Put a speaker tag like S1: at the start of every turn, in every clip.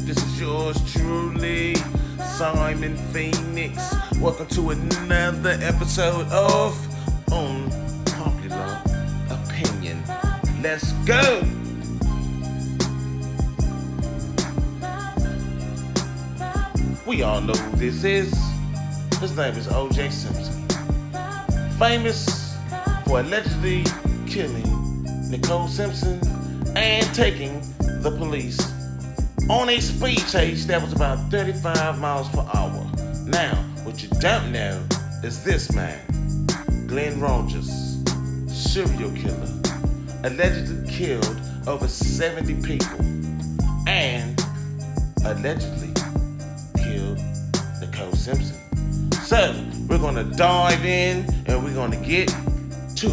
S1: This is yours truly, Simon Phoenix. Welcome to another episode of Unpopular Opinion. Let's go! We all know who this is. His name is O.J. Simpson. Famous for allegedly killing Nicole Simpson and taking the police on a speed chase that was about 35 miles per hour. Now, what you don't know is this man, Glenn Rogers, serial killer, allegedly killed over 70 people and allegedly killed Nicole Simpson. So, we're going to dive in and we're going to get to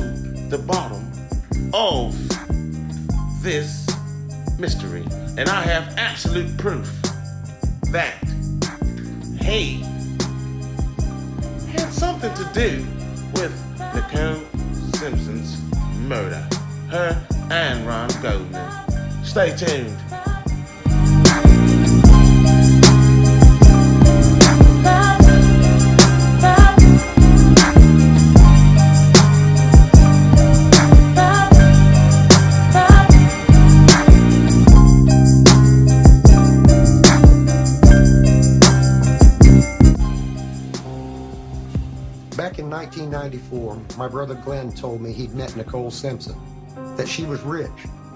S1: the bottom of this mystery. And I have absolute proof that he had something to do with Nicole Simpson's murder. Her and Ron Goldman. Stay tuned.
S2: Back in 1994, my brother Glenn told me he'd met Nicole Simpson, that she was rich,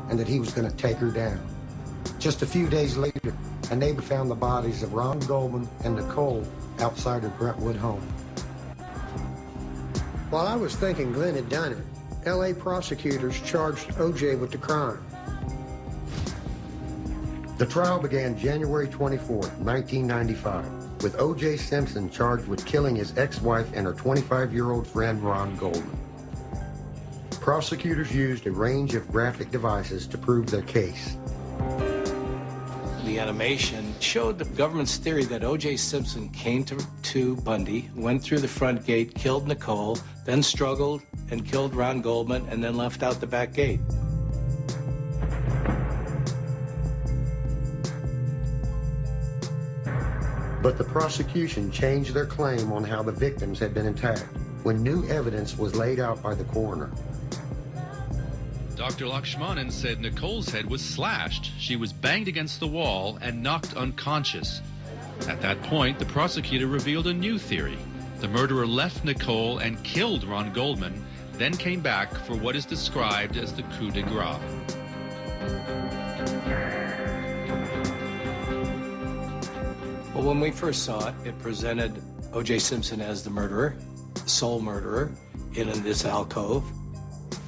S2: and that he was going to take her down. Just a few days later, a neighbor found the bodies of Ron Goldman and Nicole outside her Brentwood home. While I was thinking Glenn had done it, L.A. prosecutors charged O.J. with the crime. The trial began January 24, 1995. With O.J. Simpson charged with killing his ex-wife and her 25-year-old friend Ron Goldman. Prosecutors used a range of graphic devices to prove their case.
S3: The animation showed the government's theory that O.J. Simpson came to Bundy, went through the front gate, killed Nicole, then struggled and killed Ron Goldman, and then left out the back gate.
S2: But the prosecution changed their claim on how the victims had been attacked when new evidence was laid out by the coroner.
S4: Dr. Lakshmanan said Nicole's head was slashed. She was banged against the wall and knocked unconscious. At that point, the prosecutor revealed a new theory. The murderer left Nicole and killed Ron Goldman, then came back for what is described as the coup de grace.
S3: Well, when we first saw it, it presented O.J. Simpson as the murderer, sole murderer, in this alcove.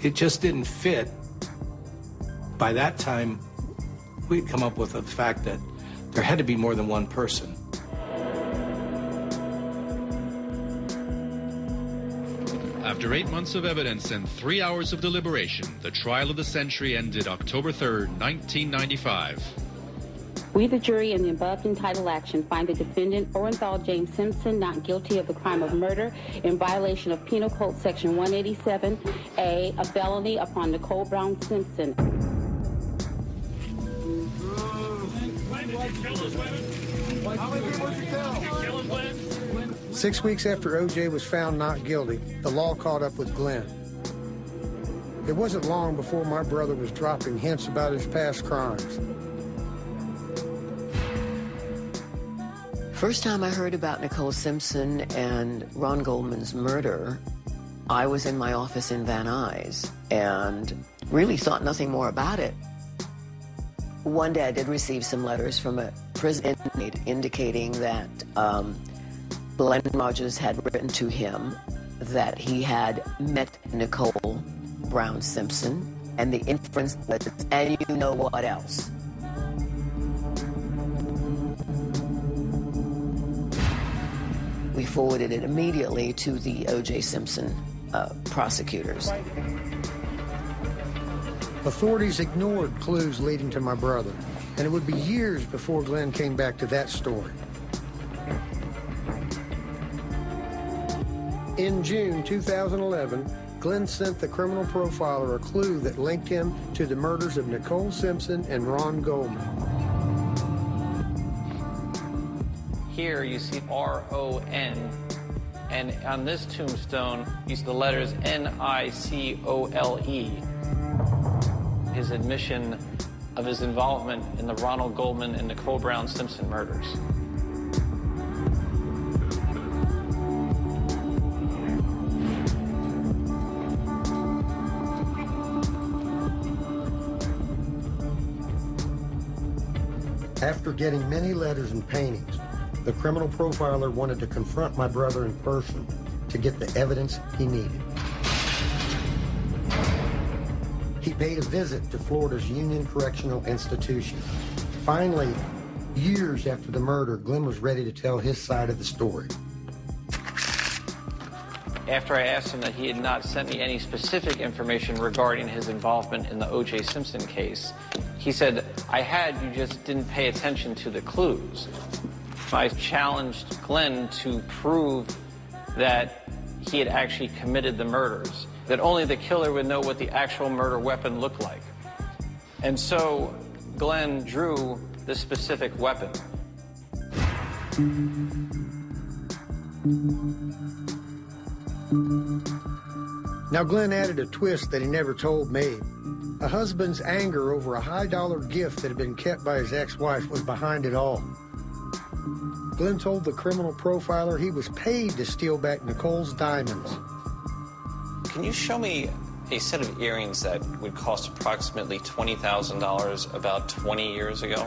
S3: It just didn't fit. By that time, we'd come up with the fact that there had to be more than one person.
S4: After 8 months of evidence and 3 hours of deliberation, the trial of the century ended October 3rd, 1995.
S5: We, the jury, in the above entitled action, find the defendant, Orenthal James Simpson, not guilty of the crime of murder in violation of Penal Code Section 187A, a felony upon Nicole Brown Simpson.
S2: 6 weeks after O.J. was found not guilty, the law caught up with Glenn. It wasn't long before my brother was dropping hints about his past crimes.
S6: First time I heard about Nicole Simpson and Ron Goldman's murder, I was in my office in Van Nuys and really thought nothing more about it. One day I did receive some letters from a prison inmate indicating that Glenn Rogers had written to him that he had met Nicole Brown Simpson, and the inference was, and you know what else? We forwarded it immediately to the O.J. Simpson prosecutors.
S2: Authorities ignored clues leading to my brother, and it would be years before Glenn came back to that story. In June 2011, Glenn sent the criminal profiler a clue that linked him to the murders of Nicole Simpson and Ron Goldman.
S7: Here you see R-O-N, and on this tombstone, you see the letters N-I-C-O-L-E. His admission of his involvement in the Ronald Goldman and Nicole Brown Simpson murders.
S2: After getting many letters and paintings, the criminal profiler wanted to confront my brother in person to get the evidence he needed. He paid a visit to Florida's Union Correctional Institution. Finally, years after the murder, Glenn was ready to tell his side of the story.
S7: After I asked him that he had not sent me any specific information regarding his involvement in the O.J. Simpson case, he said, I had, you just didn't pay attention to the clues. I challenged Glenn to prove that he had actually committed the murders, that only the killer would know what the actual murder weapon looked like. And so Glenn drew the specific weapon.
S2: Now, Glenn added a twist that he never told me. A husband's anger over a high-dollar gift that had been kept by his ex-wife was behind it all. Glenn told the criminal profiler he was paid to steal back Nicole's diamonds.
S8: Can you show me a set of earrings that would cost approximately $20,000 about 20 years ago?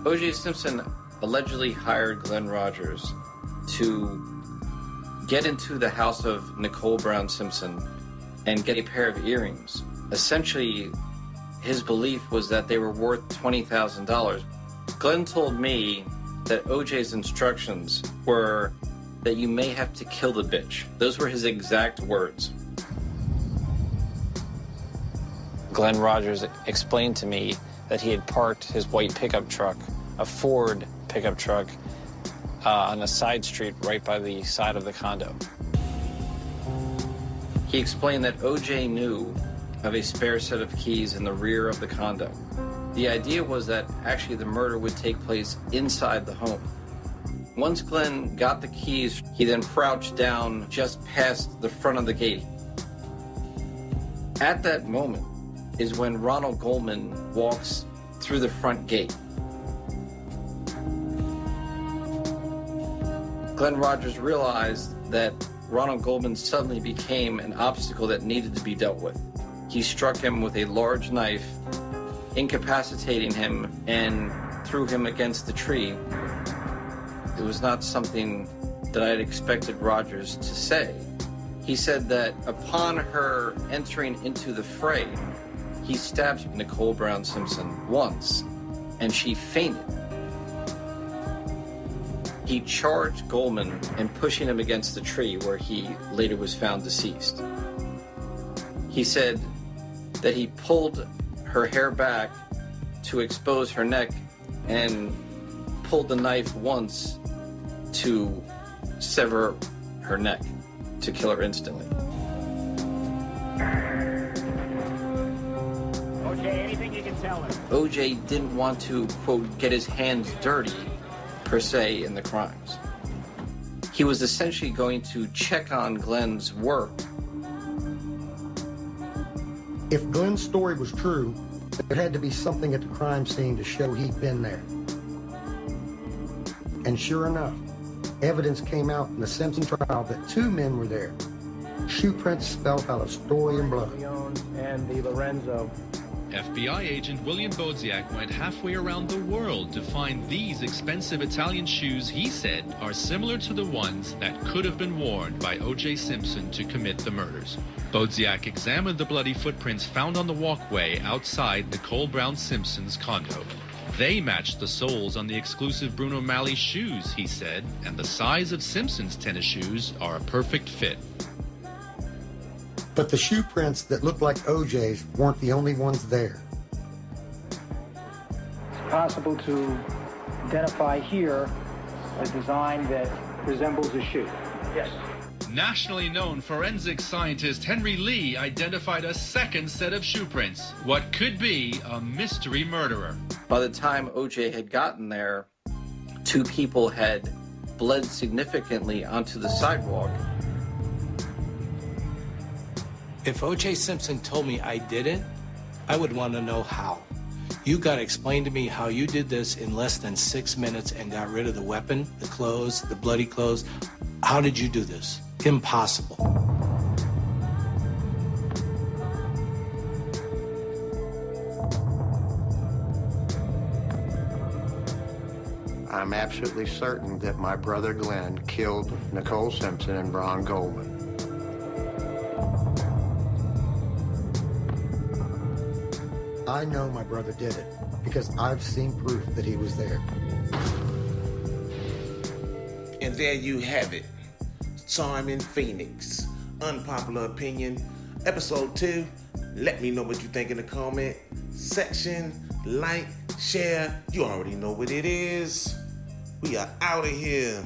S7: O.J. Simpson allegedly hired Glenn Rogers to get into the house of Nicole Brown Simpson and get a pair of earrings. Essentially, his belief was that they were worth $20,000. Glenn told me that O.J.'s instructions were that you may have to kill the bitch. Those were his exact words. Glenn Rogers explained to me that he had parked his white pickup truck, a Ford pickup truck, on a side street right by the side of the condo. He explained that O.J. knew of a spare set of keys in the rear of the condo. The idea was that actually the murder would take place inside the home. Once Glenn got the keys, he then crouched down just past the front of the gate. At that moment is when Ronald Goldman walks through the front gate. Glenn Rogers realized that Ronald Goldman suddenly became an obstacle that needed to be dealt with. He struck him with a large knife, incapacitating him, and threw him against the tree. It was not something that I had expected Rogers to say. He said that upon her entering into the fray, he stabbed Nicole Brown Simpson once, and she fainted. He charged Goldman and pushing him against the tree where he later was found deceased. He said that he pulled her hair back to expose her neck and pulled the knife once to sever her neck to kill her instantly.
S9: OJ, anything you can tell her?
S7: OJ didn't want to, quote, get his hands dirty, per se, in the crimes. He was essentially going to check on Glenn's work.
S2: If Glenn's story was true, there had to be something at the crime scene to show he'd been there. And sure enough, evidence came out in the Simpson trial that two men were there. Shoe prints spelled out a story in blood.
S9: And the Lorenzo.
S4: FBI agent William Bodziak went halfway around the world to find these expensive Italian shoes he said are similar to the ones that could have been worn by O.J. Simpson to commit the murders. Bodziak examined the bloody footprints found on the walkway outside Nicole Brown Simpson's condo. They matched the soles on the exclusive Bruno Malley shoes, he said, and the size of Simpson's tennis shoes are a perfect fit.
S2: But the shoe prints that looked like OJ's weren't the only ones there.
S9: It's possible to identify here a design that resembles a shoe. Yes.
S4: Nationally known forensic scientist Henry Lee identified a second set of shoe prints, what could be a mystery murderer.
S7: By the time O.J. had gotten there, two people had bled significantly onto the sidewalk.
S3: If O.J. Simpson told me I did it, I would want to know how. You got to explain to me how you did this in less than 6 minutes and got rid of the weapon, the clothes, the bloody clothes. How did you do this? Impossible.
S2: I'm absolutely certain that my brother Glenn killed Nicole Simpson and Ron Goldman. I know my brother did it because I've seen proof that he was there.
S1: And there you have it. Simon Phoenix. Unpopular opinion. Episode 2. Let me know what you think in the comment section. Like, share. You already know what it is. We are out of here.